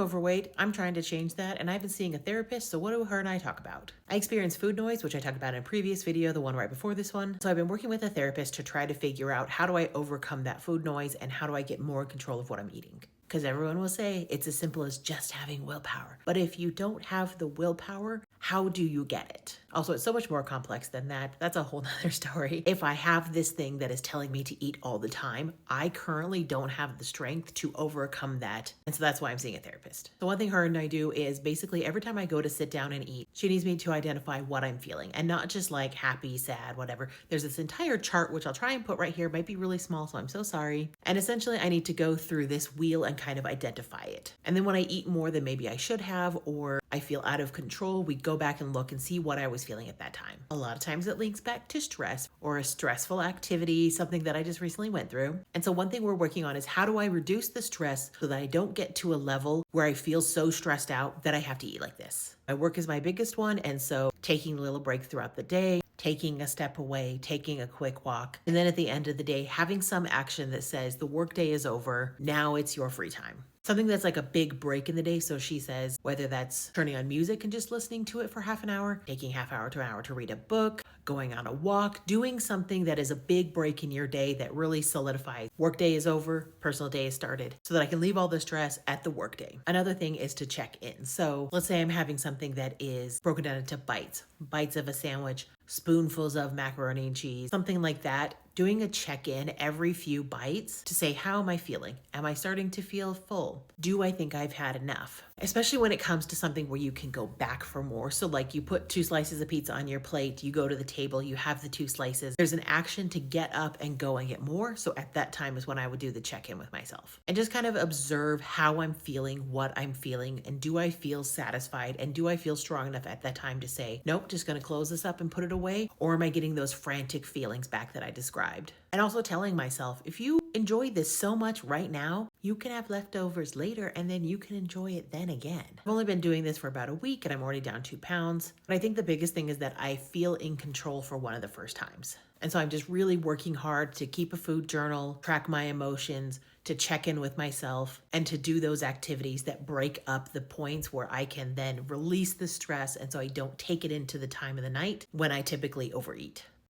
I'm overweight, I'm trying to change that, and I've been seeing a therapist, so what do her and I talk about? I experience food noise, which I talked about in a previous video, the one right before this one. So I've been working with a therapist to try to figure out how do I overcome that food noise and how do I get more control of what I'm eating. Because everyone will say it's as simple as just having willpower. But if you don't have the willpower, how do you get it? Also, it's so much more complex than that. That's a whole nother story. If I have this thing that is telling me to eat all the time, I currently don't have the strength to overcome that. And so that's why I'm seeing a therapist. So one thing her and I do is basically every time I go to sit down and eat, she needs me to identify what I'm feeling and not just like happy, sad, whatever. There's this entire chart, which I'll try and put right here. It might be really small, so I'm so sorry. And essentially I need to go through this wheel and kind of identify it. And then when I eat more than maybe I should have, or I feel out of control, we go back and look and see what I was feeling at that time. A lot of times it links back to stress or a stressful activity, something that I just recently went through. And so one thing we're working on is how do I reduce the stress so that I don't get to a level where I feel so stressed out that I have to eat like this. My work is my biggest one, and so taking a little break throughout the day, taking a step away, taking a quick walk, and then at the end of the day, having some action that says the workday is over, now it's your free time. Something that's like a big break in the day. So she says, whether that's turning on music and just listening to it for half an hour, taking half hour to an hour to read a book, going on a walk, doing something that is a big break in your day that really solidifies workday is over, personal day is started, so that I can leave all the stress at the workday. Another thing is to check in. So let's say I'm having something that is broken down into bites of a sandwich, spoonfuls of macaroni and cheese, something like that. Doing a check-in every few bites to say, how am I feeling? Am I starting to feel full? Do I think I've had enough? Especially when it comes to something where you can go back for more. So like you put 2 slices of pizza on your plate, you go to the table, you have the 2 slices. There's an action to get up and go and get more. So at that time is when I would do the check-in with myself and just kind of observe how I'm feeling, what I'm feeling, and do I feel satisfied? And do I feel strong enough at that time to say, nope, just gonna close this up and put it away? Or am I getting those frantic feelings back that I described? And also telling myself, if you enjoy this so much right now, you can have leftovers later and then you can enjoy it then again. I've only been doing this for about a week and I'm already down 2 pounds. But I think the biggest thing is that I feel in control for one of the first times. And so I'm just really working hard to keep a food journal, track my emotions, to check in with myself, and to do those activities that break up the points where I can then release the stress and so I don't take it into the time of the night when I typically overeat.